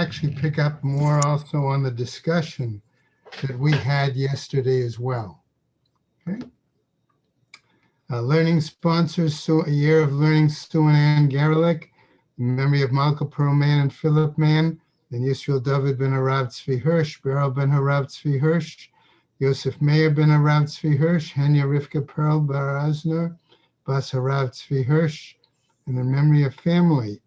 actually pick up more also on the discussion that we had yesterday as well. Okay. Learning sponsors, so a year of learning, Sue and Ann Garelick, in memory of Malka Pearl Mann and Philip Mann, and Yisrael David ben Harav Tzvi Hirsch, Beryl ben Harav Tzvi Hirsch, Yosef Meir ben Harav Tzvi Hirsch, Henya Rivka Pearl Barazner, Bas Harav Tzvi Hirsch, and in memory of family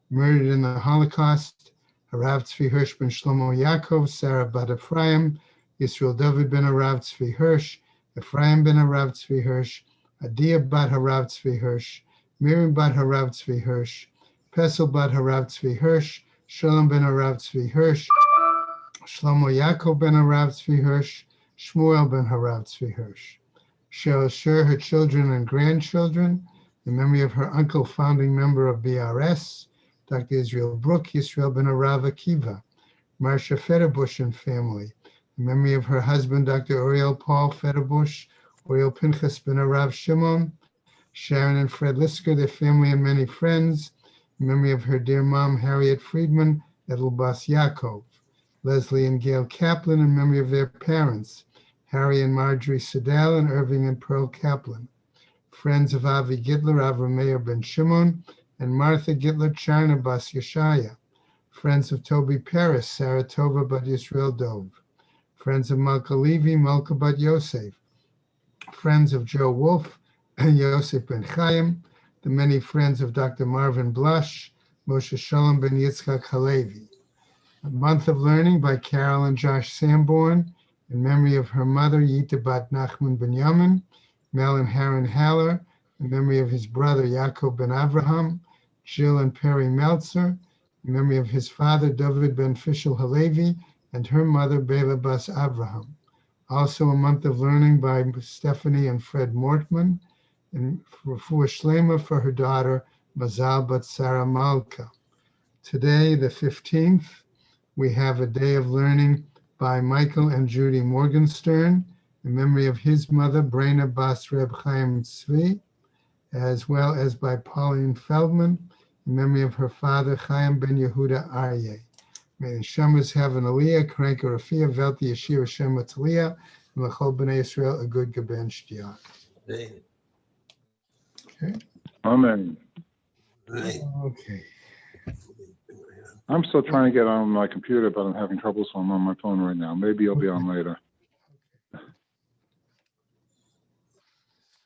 murdered in the Holocaust, Harav Tzvi Hirsch ben Shlomo Yaakov, Sarah bat Ephraim, Yisrael David ben Harav Tzvi Hirsch, Ephraim ben Harav Tzvi Hirsch, Adia bat Harav Tzvi Hirsch, Miriam bat Harav Tzvi Hirsch, Pesel bat Harav Tzvi Hirsch, Shalom ben Harav Tzvi Hirsch, Shlomo Yaakov ben Harav Tzvi Hirsch, Shmuel ben Harav Tzvi Hirsch. She'll share her children and grandchildren in memory of her uncle, founding member of BRS, Dr. Israel Brook, Yisrael ben Harav Akiva, Marcia Federbush and family, in memory of her husband, Dr. Uriel Paul Federbush, Uriel Pinchas ben Harav Shimon, Sharon and Fred Lisker, their family and many friends, in memory of her dear mom, Harriet Friedman, Edelbas Yaakov, Leslie and Gail Kaplan, in memory of their parents, Harry and Marjorie Sedell, and Irving and Pearl Kaplan, friends of Avi Gitler, Avram Meir ben Shimon, and Martha Gitler China Bas Yeshaya, friends of Toby Paris, Sarah Tova bat Yisrael Dov, friends of Malka Levi, Malka bat Yosef, friends of Joe Wolf, and Yosef ben Chaim, the many friends of Dr. Marvin Blush, Moshe Shalom ben Yitzchak Halevi. A Month of Learning by Carol and Josh Sanborn, in memory of her mother, Yita bat Nachman ben Yamin, Mel and Haran Haller, in memory of his brother, Yaakov ben Avraham, Jill and Perry Meltzer, in memory of his father, David ben Fishel Halevi, and her mother, Bela bas Avraham. Also a Month of Learning by Stephanie and Fred Mortman, and for Shlema for her daughter, Mazal bat Sarah Malka. Today, the 15th, we have a day of learning by Michael and Judy Morgenstern, in memory of his mother, Brena bas Reb Chaim Tzvi, as well as by Pauline Feldman, in memory of her father, Chaim ben Yehuda Aryeh. May the Shemas have an Aliyah, Kranka Rafia, Velti Yeshir Hashem Mataliyah, and L'chol B'nai Yisrael, a good Gaben Shtiach. Okay. Amen. Okay. I'm still trying to get on my computer, but I'm having trouble, so I'm on my phone right now. Maybe you'll be on later.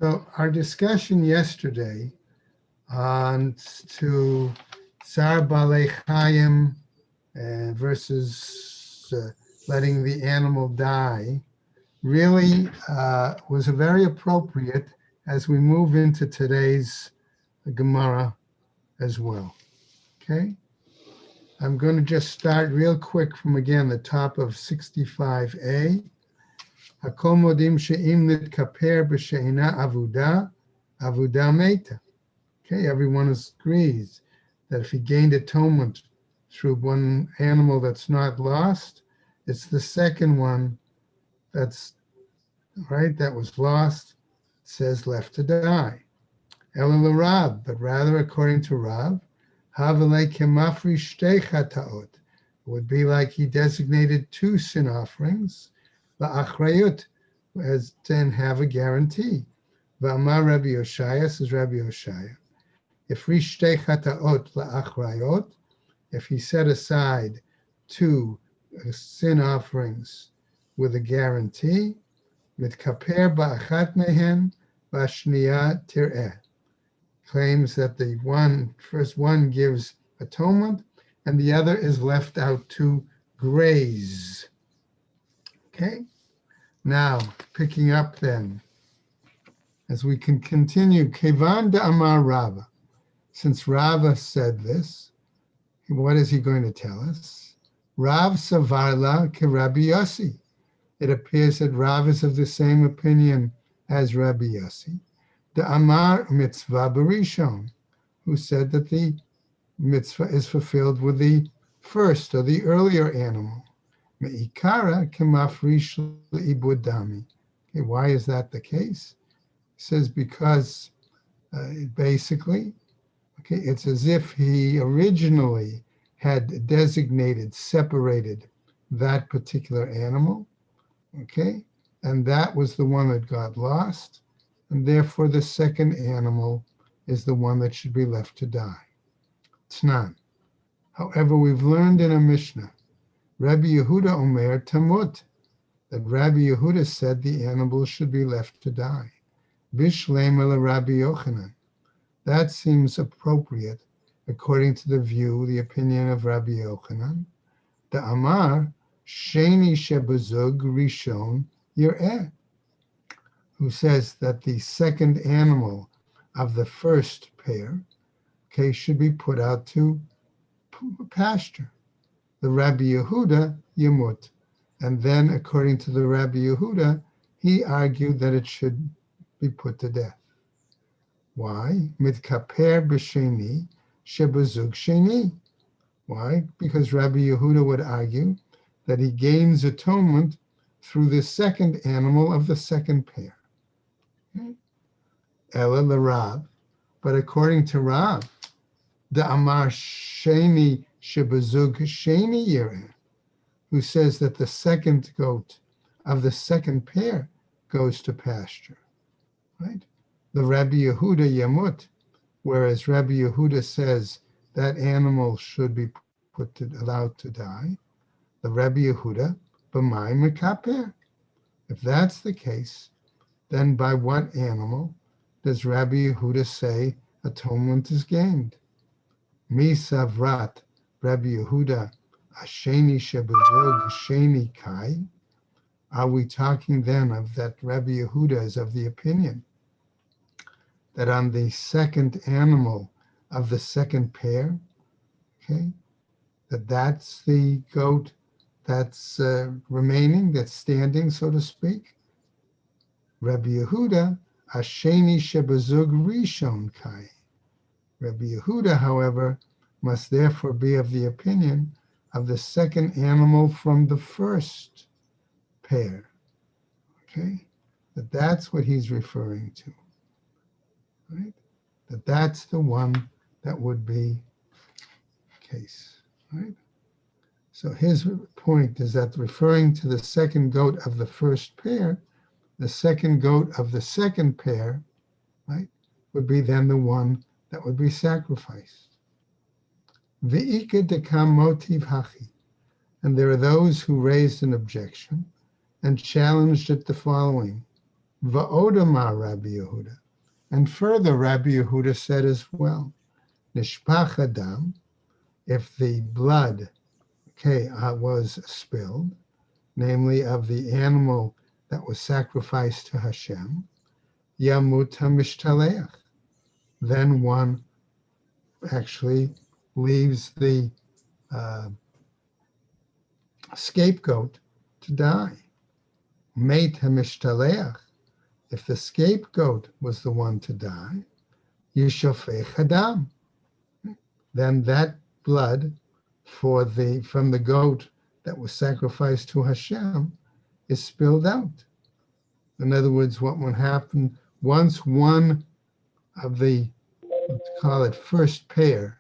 So our discussion yesterday on to Tsar Balei Chaim versus letting the animal die really was very appropriate as we move into today's Gemara as well. Okay, I'm going to just start real quick from again the top of 65a. Hakol modim she'im nitkaper b'she'ina avuda meta. Okay, everyone agrees that if he gained atonement through one animal that's not lost, it's the second one that's right that was lost, it says left to die. Ela Rav, but rather according to Rav, Havale kemafri shtei chataot, it would be like he designated two sin offerings, la'achrayut, as then have a guarantee. V'amar Rabbi Yoshaya, says Rabbi Yoshaya, if rishtei chataot la'achrayot, if he set aside two sin offerings with a guarantee, mitkaper ba'achat mehen v'ashniya tir'eh, claims that the first one gives atonement and the other is left out to graze. Okay, now picking up then, as we can continue, Kevan de Amar Rava, since Rava said this, what is he going to tell us? Rav Savarla ke Rabbi Yossi. It appears that Rav is of the same opinion as Rabbi Yossi. The Amar mitzvah barishon, who said that the mitzvah is fulfilled with the first or the earlier animal. Me'ikara kemafrish le'ibud dami. Okay, why is that the case? He says because basically, okay, it's as if he originally had designated, separated that particular animal, okay? And that was the one that got lost, and therefore the second animal is the one that should be left to die. Tnan. However, we've learned in a Mishnah, Rabbi Yehuda Omer Tamut, that Rabbi Yehuda said the animal should be left to die. Bishlem el Rabbi Yochanan. That seems appropriate according to the view, the opinion of Rabbi Yochanan. The Amar, Sheni Shebazug Rishon Yireh, who says that the second animal of the first pair, okay, should be put out to pasture. The Rabbi Yehuda Yemut. And then, according to the Rabbi Yehuda, he argued that it should be put to death. Why? Mitkaper b'sheni shebazug sheni. Why? Because Rabbi Yehuda would argue that he gains atonement through the second animal of the second pair. Ela l'Rav. But according to Rav, the Amar sheni shebazug sheni yireh, who says that the second goat of the second pair goes to pasture, right? The Rabbi Yehuda Yamut, whereas Rabbi Yehuda says that animal should be allowed to die. The Rabbi Yehuda, b'mai mekaper. If that's the case, then by what animal does Rabbi Yehuda say atonement is gained? Mi savrat Rabbi Yehuda asheni shebazug sheni kai. Are we talking then of that Rabbi Yehuda is of the opinion that on the second animal of the second pair, okay, that's the goat that's remaining, that's standing, so to speak? Rabbi Yehuda, Asheni Shebazug Rishon Kai. Rabbi Yehuda, however, must therefore be of the opinion of the second animal from the first pair, okay? That's what he's referring to, right? That's the one that would be case, right? So his point is that referring to the second goat of the first pair, the second goat of the second pair, right, would be then the one that would be sacrificed. V'ika dekam motiv hachi. And there are those who raised an objection and challenged it the following. Va'odama Rabbi Yehuda. And further, Rabbi Yehuda said as well, Nishpach adam, if the blood, okay, was spilled, namely of the animal that was sacrificed to Hashem, Yamut HaMishtaleach, then one actually leaves the scapegoat to die. Meit HaMishtaleach, if the scapegoat was the one to die, Yishofech Hadam, then that blood from the goat that was sacrificed to Hashem is spilled out. In other words, what would happen once one of the, let's call it first pair,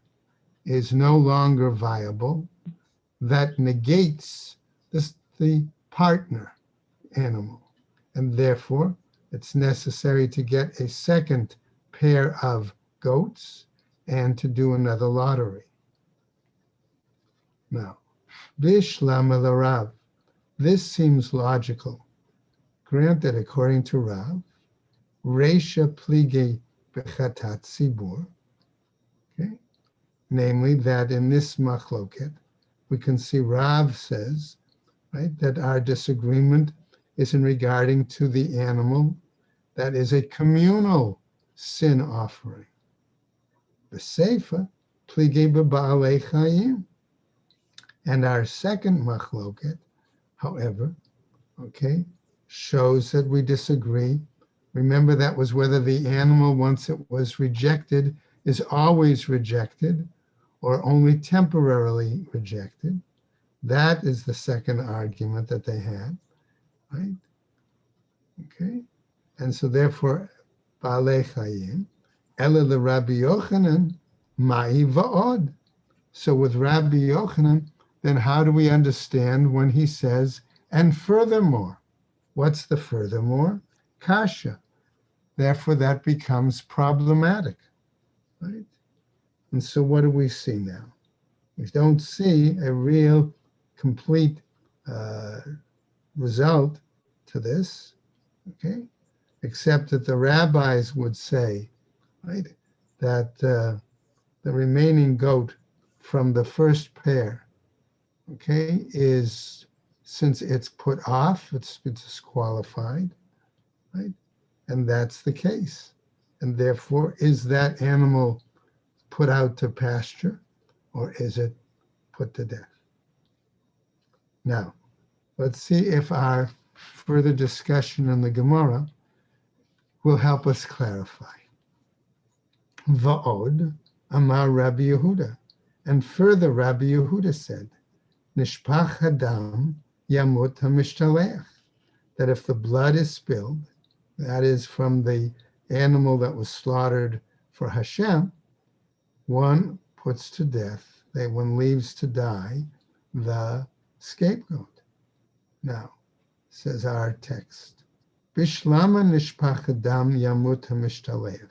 is no longer viable, that negates the partner animal. And therefore, it's necessary to get a second pair of goats and to do another lottery. Now, Bishlam el Rav, this seems logical. Granted, according to Rav, Reisha plige bechatat tzibur, okay, namely that in this machloket, we can see Rav says, right, that our disagreement is in regarding to the animal that is a communal sin offering. B'seifa plige b'ba'alei chayim. And our second machloket, however, okay, shows that we disagree. Remember, that was whether the animal, once it was rejected, is always rejected or only temporarily rejected. That is the second argument that they had, right? Okay, and so therefore, Ba'alei Chayim, Ela the Rabbi Yochanan, Ma'i Va'od. So with Rabbi Yochanan, then how do we understand when he says, and furthermore? What's the furthermore? Kasha. Therefore, that becomes problematic, right? And so what do we see now? We don't see a real complete uh, result to this, okay? Except that the rabbis would say, right, that the remaining goat from the first pair, okay, is, since it's put off, it's been disqualified, right? And that's the case. And therefore, is that animal put out to pasture or is it put to death? Now, let's see if our further discussion in the Gemara will help us clarify. Va'od Amar Rabbi Yehuda. And further, Rabbi Yehuda said, Nishpach Hadam Yamut HaMishtalech. That if the blood is spilled, that is from the animal that was slaughtered for Hashem, one puts to death, one leaves to die the scapegoat. Now, says our text, Bishlama nishpach adam yamut hamishtalech.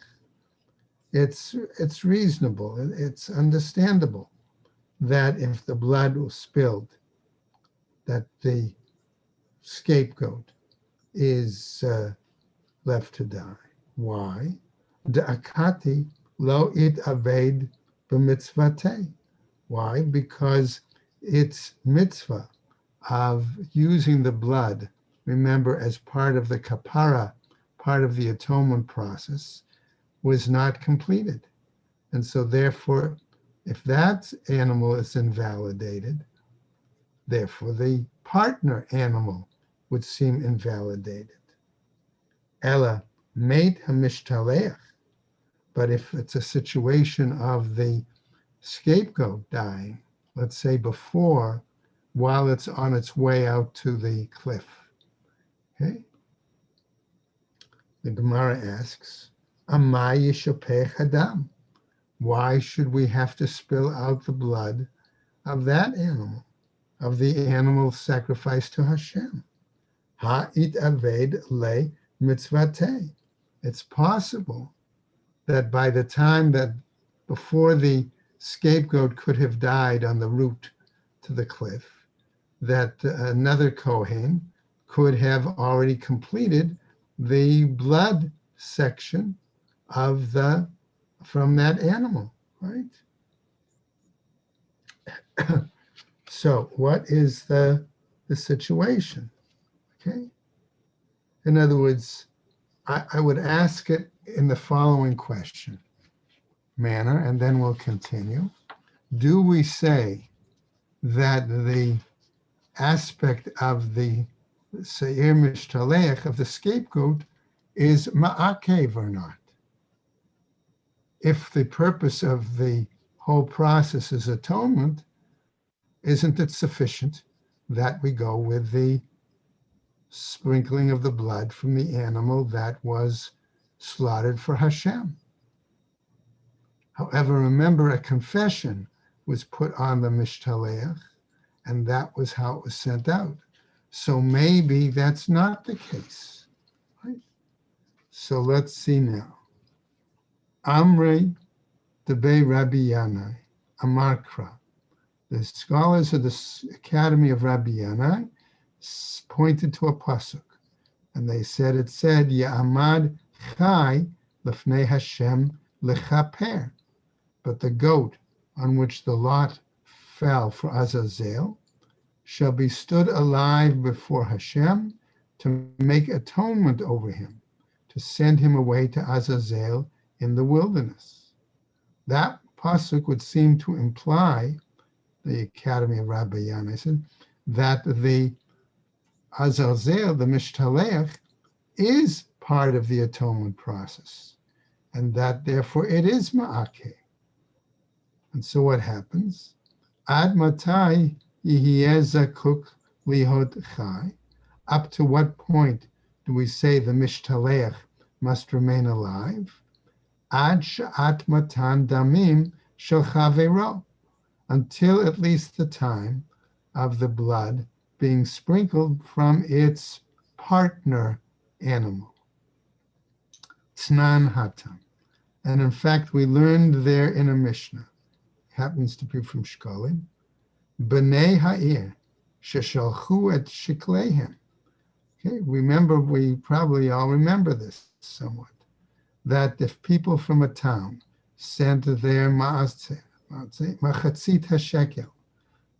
It's reasonable, it's understandable that if the blood was spilled, that the scapegoat is left to die. Why? De'akati lo it aved b'mitzvatei. Why? Because its mitzvah of using the blood, remember, as part of the kapara, part of the atonement process, was not completed. And so therefore, if that animal is invalidated, therefore the partner animal would seem invalidated. Ella mate hamishtalech. But if it's a situation of the scapegoat dying, let's say before, while it's on its way out to the cliff, okay? The Gemara asks, Amai yishapech hadam. Why should we have to spill out the blood of that animal, of the animal sacrificed to Hashem? Ha'it aved le mitzvateh. It's possible that by the time that before the scapegoat could have died on the route to the cliff, that another Kohen could have already completed the blood section of from that animal, right? So what is the situation? Okay. In other words, I would ask it in the following manner, and then we'll continue. Do we say that the aspect of the Seir Mishtalech, of the scapegoat, is ma'akev or not? If the purpose of the whole process is atonement, isn't it sufficient that we go with the sprinkling of the blood from the animal that was slaughtered for Hashem? However, remember, a confession was put on the Mishtaleach, and that was how it was sent out. So maybe that's not the case, right? So let's see now. Amrei Debe Rabbi Yanai, Amarkra. The scholars of the Academy of Rabbi Yanai pointed to a pasuk, and they said, it said, Ya'amad Chai Lefnei Hashem Lechaper. But the goat on which the lot fell for Azazel shall be stood alive before Hashem to make atonement over him, to send him away to Azazel in the wilderness. That pasuk would seem to imply, the Academy of Rabbi Yanai said, that the Azazel, the Mishtalech, is part of the atonement process, and that therefore it is Ma'akeh. And so what happens? Ad matai yihiyeh zakuk lihot chai. Up to what point do we say the Mishtaleach must remain alive? Ad sha'at matan damim shel chavero. until at least the time of the blood being sprinkled from its partner animal. Tznan hatam. And in fact, we learned there in a Mishnah, happens to be from Shkolim, B'nei ha'ir, sheshalchu et shikleihem. Okay, remember, we probably all remember this somewhat, that if people from a town sent their machatzit hashekel,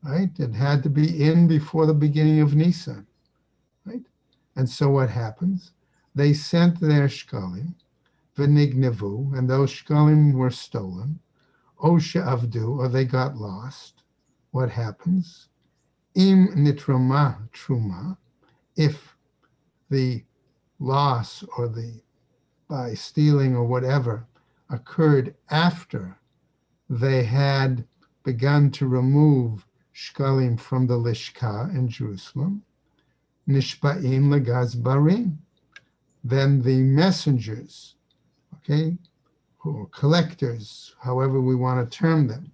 right, it had to be in before the beginning of Nisan, right? And so what happens? They sent their shkolim, v'nignevu, and those shkolim were stolen, o she'avdu, or they got lost. What happens? Im nitroma truma, if the loss or the by stealing or whatever occurred after they had begun to remove shkalim from the lishka in Jerusalem, nishba'im legazbarim, then the messengers, okay, or collectors, however we want to term them,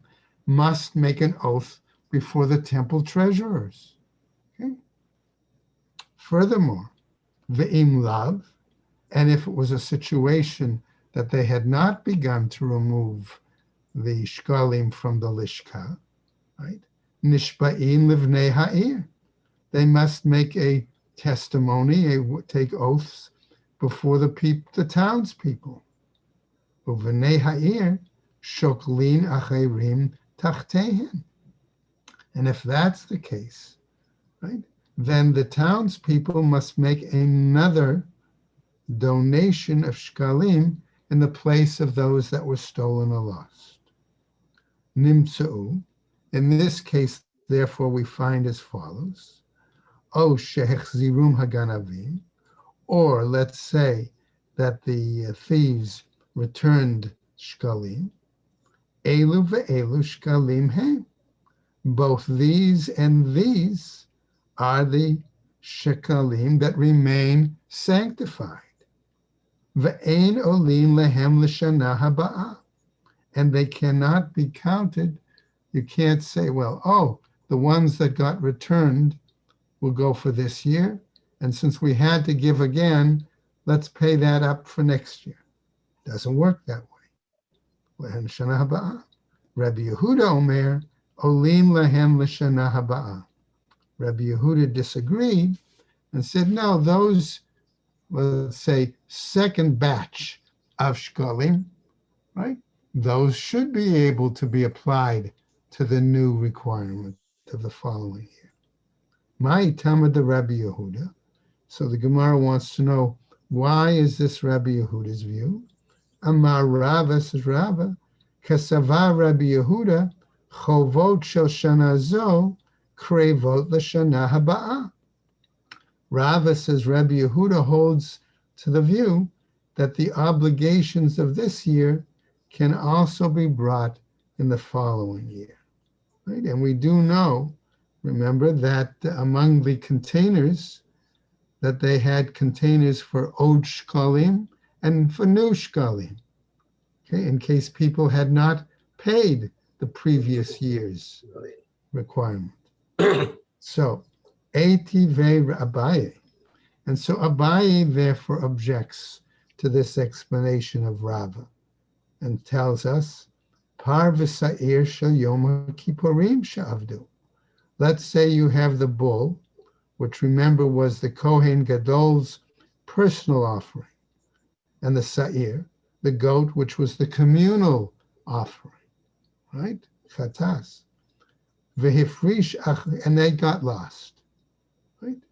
must make an oath before the temple treasurers. Okay. Furthermore, ve'im lav, and if it was a situation that they had not begun to remove the shkalim from the lishka, right? Nishba'in livnei ha'ir. They must make a testimony, take oaths before the townspeople. Uvnei ha'ir shoklin acherim tachtehen. And if that's the case, right, then the townspeople must make another donation of shkalim in the place of those that were stolen or lost. Nimtza'u, in this case, therefore, we find as follows: O shehechzirum haganavim, or let's say that the thieves returned shkalim, elu ve'elu shkalim hem. Both these and these are the shekalim that remain sanctified. Ve'ein olim lehem l'shana haba'ah. And they cannot be counted. You can't say, well, oh, the ones that got returned will go for this year, and since we had to give again, let's pay that up for next year. Doesn't work that way. Lehem l'shana haba'ah. Rabbi Yehuda Omer, olim lehem l'shana haba'ah. Rabbi Yehuda disagreed and said, no, those, let's say, second batch of shkalim, right? Those should be able to be applied to the new requirement of the following year. My Tama de Rabbi Yehuda. So the Gemara wants to know, why is this Rabbi Yehuda's view? Amar Rava, says Rava, Kasava Rabbi Yehuda, Chovot shel shana zo, krevot l'shana haba'ah. Rava, says Rabbi Yehuda, holds to the view that the obligations of this year can also be brought in the following year. Right? And we do know, remember, that among the containers, that they had containers for old shkalim and for new shkalim, okay, in case people had not paid the previous year's requirement. So, Etive Abaye. And so Abaye therefore objects to this explanation of Rava and tells us, Par v'sa'ir shel Yom Kippurim she'avdu. Let's say you have the bull, which remember was the Kohen Gadol's personal offering, and the sa'ir, the goat, which was the communal offering, right? Chatas. V'hifrish, and they got lost, right?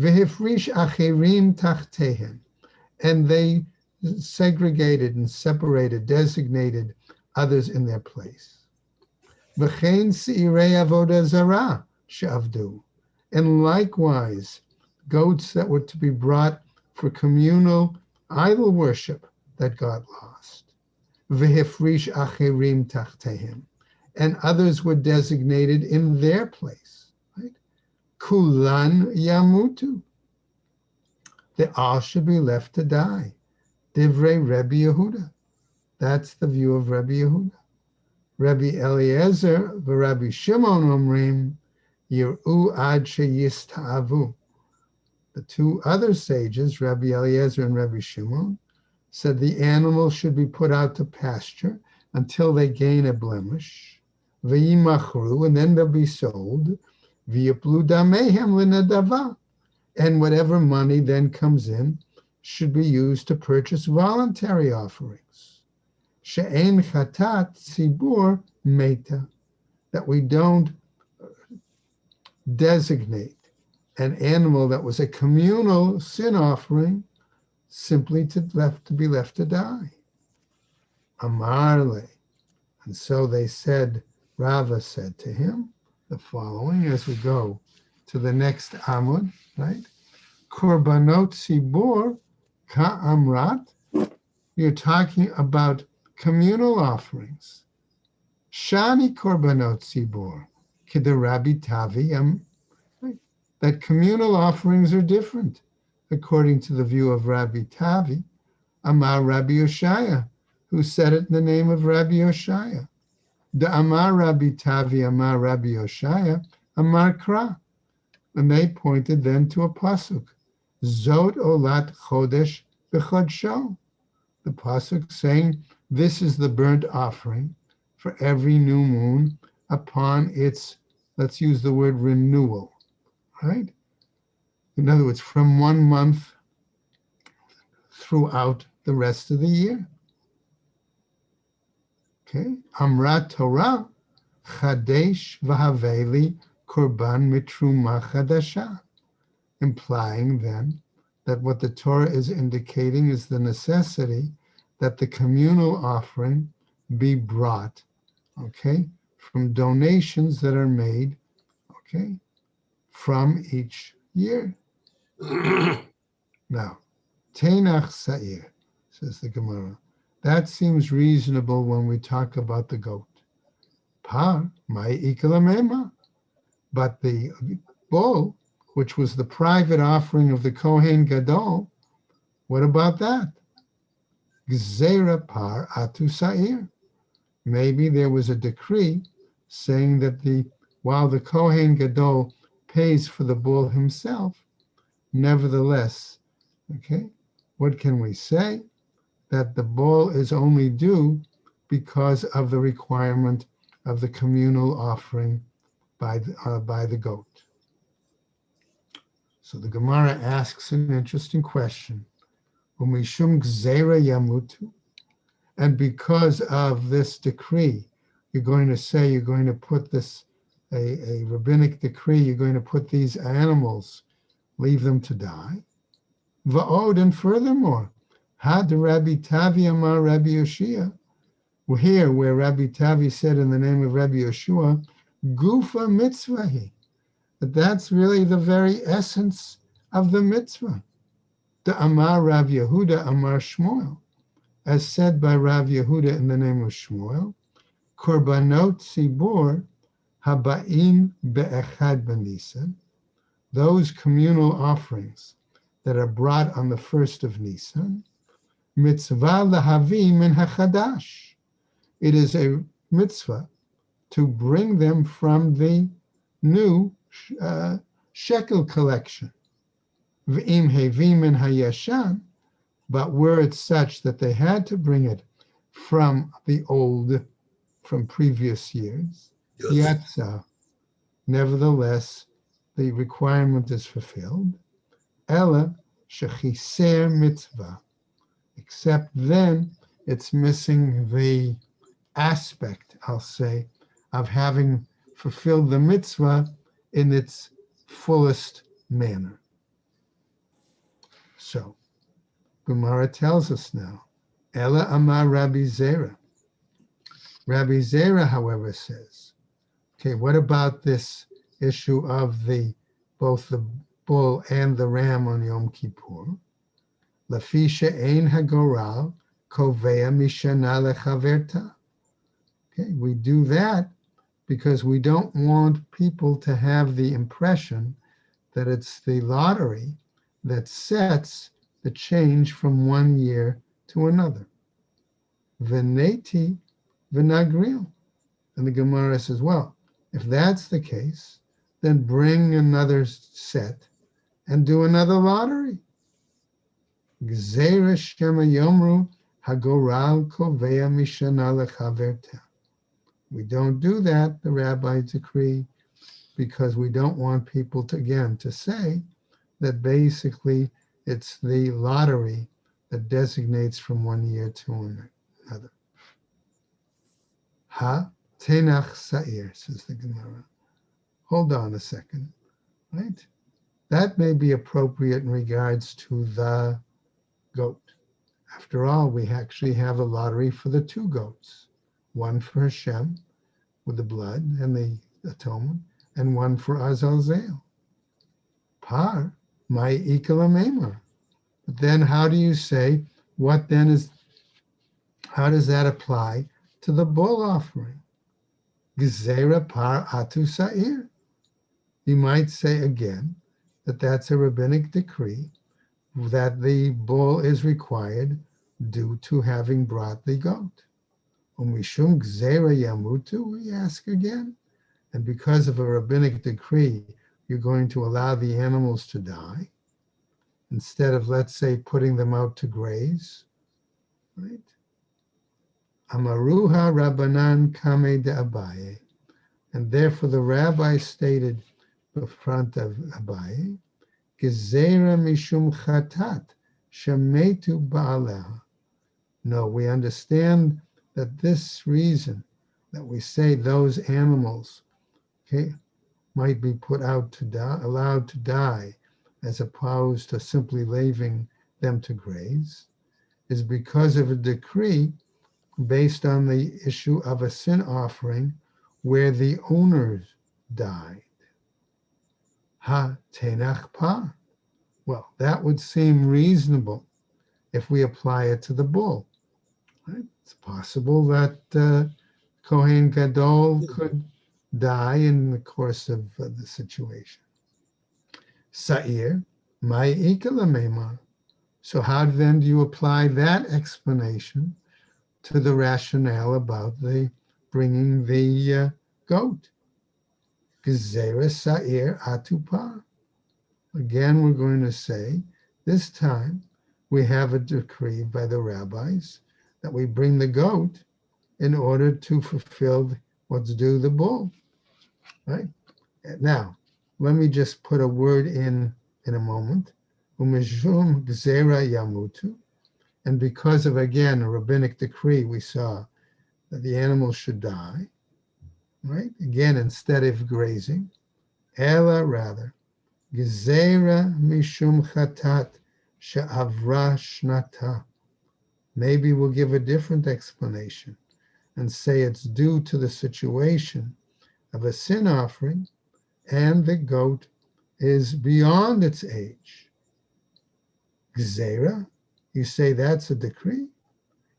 V'hifrish acherim tachtehem, and they segregated and separated, designated others in their place. V'chein seirei avodah zarah she'avdu, and likewise goats that were to be brought for communal idol worship that got lost. V'hifrish acherim tachtehem, and others were designated in their place. Right? Kulan yamutu, they all should be left to die. Divrei Rabbi Yehuda. That's the view of Rabbi Yehuda. Rabbi Eliezer v'Rabbi Shimon omrim yir'u ad sheyista'avu. The two other sages, Rabbi Eliezer and Rabbi Shimon, said the animal should be put out to pasture until they gain a blemish. V'yimachru, and then they'll be sold. V'yiplu damehem l'nadava. And whatever money then comes in should be used to purchase voluntary offerings. She'en chatat tzibur meta, that we don't designate an animal that was a communal sin offering simply to be left to die. Amarle. And so they said, Rava said to him the following as we go to the next Amud, right? Korbanot Sibor Ka'amrat. You're talking about communal offerings. Shani Korbanot Sibor Kidarabi Tavi. That communal offerings are different, according to the view of Rabbi Tavi. Amar Rabbi Yoshaya, who said it in the name of Rabbi Yoshaya. The Amar Rabbi Tavi, Amar Rabbi Yoshaya, Amar Kra. And they pointed then to a pasuk. Zot olat chodesh b'chodsho. The pasuk saying, this is the burnt offering for every new moon upon its, let's use the word renewal, right? In other words, from 1 month throughout the rest of the year. Okay, Amrat Torah, Chadesh v'haveli korban mitruma chadasha, implying then that what the Torah is indicating is the necessity that the communal offering be brought, okay, from donations that are made, okay, from each year. Now, Tenach Sa'ir, says the Gemara. That seems reasonable when we talk about the goat. Par, mai ikalamema. But the bull, which was the private offering of the Kohen Gadol, what about that? Gzera par atu sa'ir. Maybe there was a decree saying that while the Kohen Gadol pays for the bull himself, nevertheless, okay, what can we say? That the bull is only due because of the requirement of the communal offering by the goat. So the Gemara asks an interesting question. Umishum gzeira yamutu, and because of this decree, you're going to put this, a rabbinic decree, you're going to put these animals, leave them to die. Va'od, and furthermore, had Rabbi Tavi amar Rabbi Yoshia, here where Rabbi Tavi said in the name of Rabbi Yeshua, Gufa mitzvahi, that's really the very essence of the mitzvah. The Amar Rav Yehuda Amar Shmuel, as said by Rav Yehuda in the name of Shmuel, Korbanot Tzibur Haba'im Be'echad B'Nisan, those communal offerings that are brought on the 1st of Nisan, Mitzvah Lahavi Min HaChadash. It is a mitzvah to bring them from the new shekel collection. V'im Hevim Min HaYashan, but were it such that they had to bring it from the old, from previous years, Yatsa, nevertheless, the requirement is fulfilled. Ella shechiser mitzvah, except then it's missing the aspect, I'll say, of having fulfilled the mitzvah in its fullest manner. So, Gemara tells us now, Ella Amar Rabbi Zera. Rabbi Zera, however, says, okay, what about this issue of both the bull and the ram on Yom Kippur? Lafisha ein hagoral kovea mishana lechaverta. Okay, we do that because we don't want people to have the impression that it's the lottery that sets the change from one year to another. Veneti v'nagril. And the Gemara says, well, if that's the case, then bring another set and do another lottery. Gzeira Shema Yomru Hagoral Kovea Mishana Lechaverta. We don't do that, the rabbis decree, because we don't want people to, again, to say that basically it's the lottery that designates from one year to another. Ha tenach sa'ir, says the Gemara. Hold on a second, right? That may be appropriate in regards to the goat. After all, we actually have a lottery for the two goats, one for Hashem with the blood and the atonement, and one for Azazel. Par, my ikalamema. But then how do you say, what then is, how does that apply to the bull offering? Gezerah par atu sa'ir. You might say again that that's a rabbinic decree that the bull is required due to having brought the goat. Umishum gzera yamutu, we ask again. And because of a rabbinic decree, you're going to allow the animals to die instead of, let's say, putting them out to graze, right? Amaruha Rabbanan Kame de Abaye. And therefore the rabbi stated in front of Abaye, Gezera Mishum Chatat Shemetu Ba'aleha. No, we understand that this reason that we say those animals, okay, might be put out to die, allowed to die, as opposed to simply leaving them to graze, is because of a decree based on the issue of a sin offering where the owners died. Ha tenach pa. Well, that would seem reasonable if we apply it to the bull. Right? It's possible that Kohen Gadol could die in the course of the situation. Sa'ir, my ikalamema. So how then do you apply that explanation to the rationale about the bringing the goat? Gezerah sa'ir atupa. Again, we're going to say, this time we have a decree by the rabbis that we bring the goat in order to fulfill what's due the bull, right? Now, let me just put a word in a moment. Umeshum gzera yamutu. And because of, again, a rabbinic decree, we saw that the animal should die, right? Again, instead of grazing, ela rather, gezera mishum chatat she'avra shnata. Maybe we'll give a different explanation and say it's due to the situation of a sin offering and the goat is beyond its age. Gezera, you say that's a decree?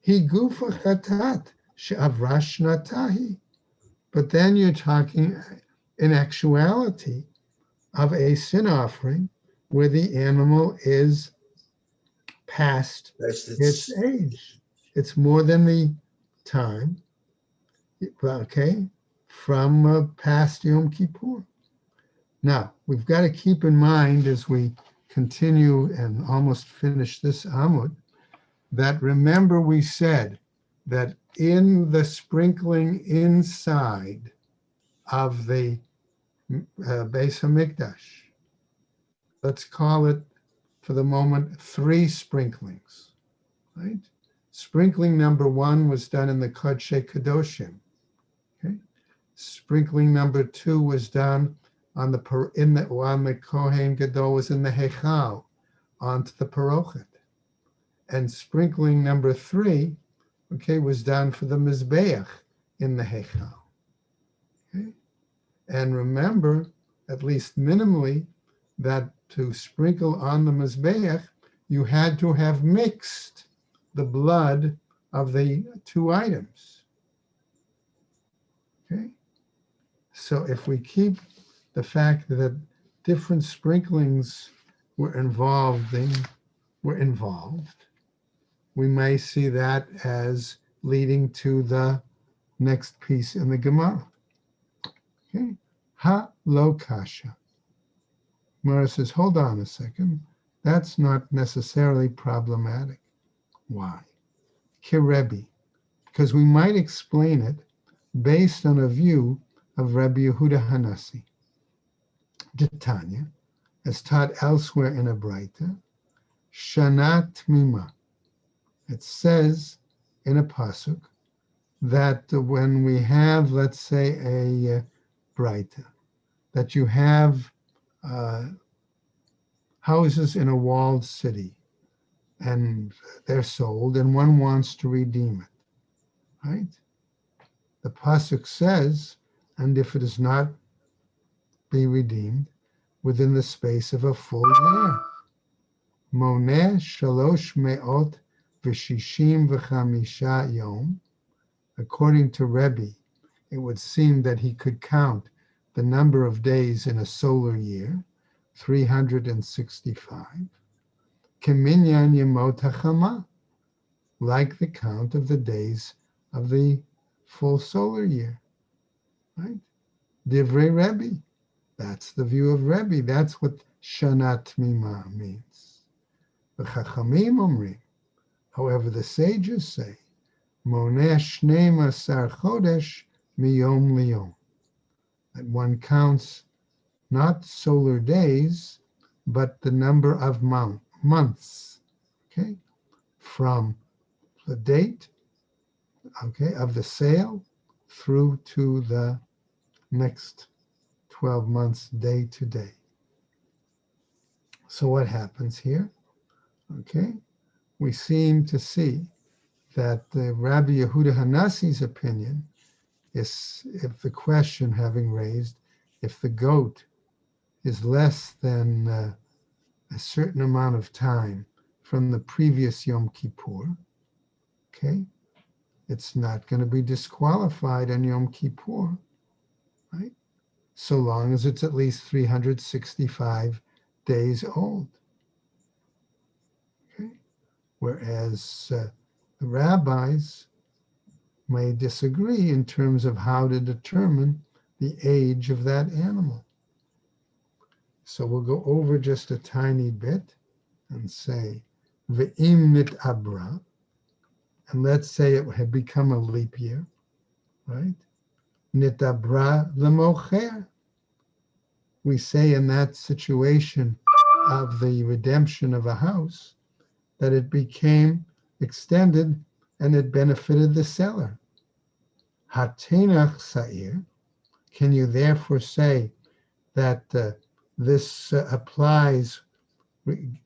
He gufa chatat she'avra shnatahi. But then you're talking in actuality of a sin offering where the animal is past its age. It's more than the time, okay, from past Yom Kippur. Now, we've got to keep in mind as we continue and almost finish this Amud, that remember we said that in the sprinkling inside of the Beis Hamikdash, let's call it for the moment 3 sprinklings, right? Sprinkling number 1 was done in the Kodesh Kadoshim. Okay. Sprinkling number 2 was done on the Kohen Gadol was in the Hechal onto the Parochet, and sprinkling number 3, okay, was done for the Mizbeach in the Hechal. Okay. And remember, at least minimally, that to sprinkle on the Mizbeach, you had to have mixed the blood of the 2 items. Okay? So if we keep the fact that different sprinklings were involved, we may see that as leading to the next piece in the Gemara. Okay, ha lo kasha. Gemara says, hold on a second. That's not necessarily problematic. Why? Kirebi, because we might explain it based on a view of Rabbi Yehuda Hanasi. Tanya, as taught elsewhere in a Braita, Shana Tmima. It says in a pasuk that when we have, let's say, a Braita, that you have houses in a walled city, and they're sold, and one wants to redeem it, right? The pasuk says, and if it is not be redeemed within the space of a full year, Moneh shalosh me'ot v'shishim v'chamisha yom. According to Rebbe, it would seem that he could count the number of days in a solar year, 365. Keminyan yemot hachama, like the count of the days of the full solar year, right? Divrei Rebbe, that's the view of Rebbe. That's what Shana Tmima means. V'chachamim omrim, however, the sages say, Moneh shnei masar chodesh miyom liyom, that one counts not solar days, but the number of months, okay, from the date, okay, of the sale through to the next 12 months, day to day. So what happens here? Okay, we seem to see that the Rabbi Yehuda Hanasi's opinion is, if the question having raised, if the goat is less than a certain amount of time from the previous Yom Kippur, okay, it's not going to be disqualified on Yom Kippur, right? So long as it's at least 365 days old. Okay? Whereas the rabbis may disagree in terms of how to determine the age of that animal. So we'll go over just a tiny bit and say, Ve'im nit abra, and let's say it had become a leap year, right? Nit abra lemocher. We say in that situation of the redemption of a house that it became extended and it benefited the seller. Hatenach sa'ir. Can you therefore say that this applies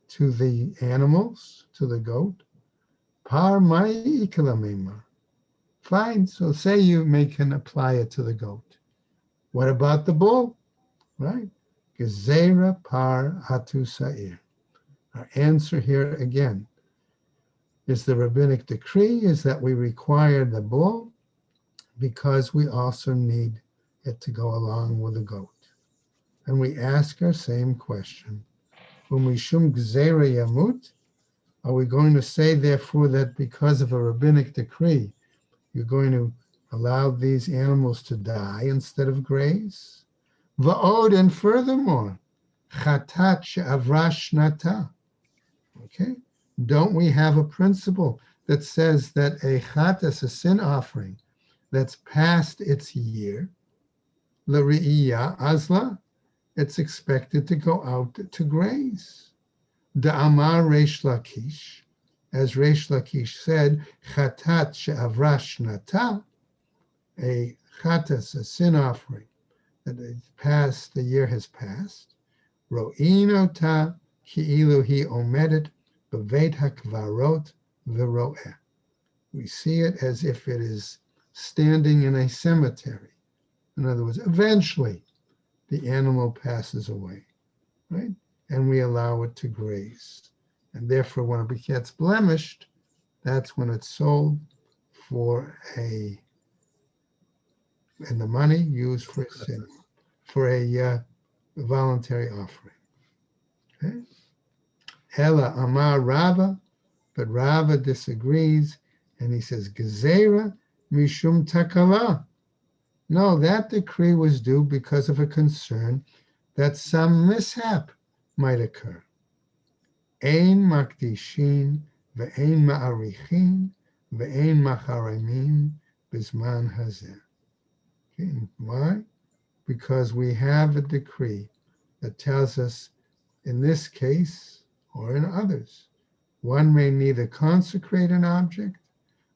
to the animals, to the goat? Par mai ikalamema. Fine, so say you can apply it to the goat. What about the bull? Right? Gezerah par hatu sa'ir. Our answer here again is the rabbinic decree is that we require the bull because we also need it to go along with the goat. And we ask our same question. Umishum gezerah yamut, are we going to say therefore that because of a rabbinic decree, you're going to allow these animals to die instead of graze? Va'od, and furthermore, chatat she'avra shnata. Okay, don't we have a principle that says that a chatas, a sin offering, that's past its year, l'ri'iyah azla, it's expected to go out to graze. Da'amar Reish Lakish, as Reish Lakish said, chatat she'avra shnata, a chatas, a sin offering, that the year has passed. Ro'in ota ki'ilu hi omedet b'veit hakvarot v'ro'eh. We see it as if it is standing in a cemetery. In other words, eventually the animal passes away, right? And we allow it to graze. And therefore, when it gets blemished, that's when it's sold for and the money used for a sin, for a voluntary offering. Okay? Ela Amar Rava, but Rava disagrees, and he says, Gezerah mishum takala. No, that decree was due because of a concern that some mishap might occur. Ein makdishin ve'ein ma'arichin ve'ein macharemin bisman hazeh. Okay, why? Because we have a decree that tells us, in this case or in others, one may neither consecrate an object,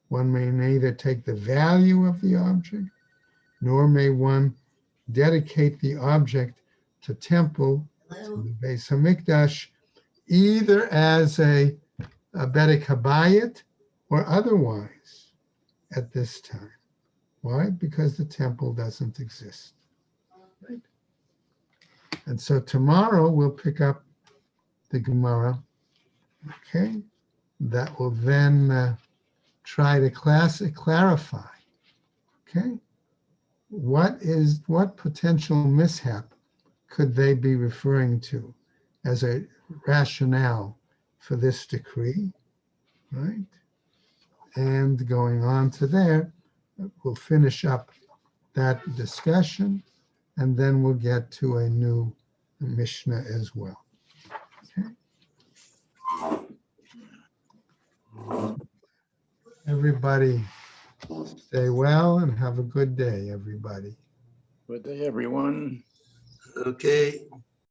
one may neither take the value of the object, nor may one dedicate the object to temple, to the Beis Hamikdash, either as a Bedek Habayit or otherwise at this time. Why? Because the temple doesn't exist. Right? And so tomorrow we'll pick up the Gemara, okay? That will then try to clarify, okay? What potential mishap could they be referring to as a rationale for this decree, right? And going on to there, we'll finish up that discussion, and then we'll get to a new Mishnah as well. Okay. Everybody stay well and have a good day, everybody. Good day, everyone. Okay.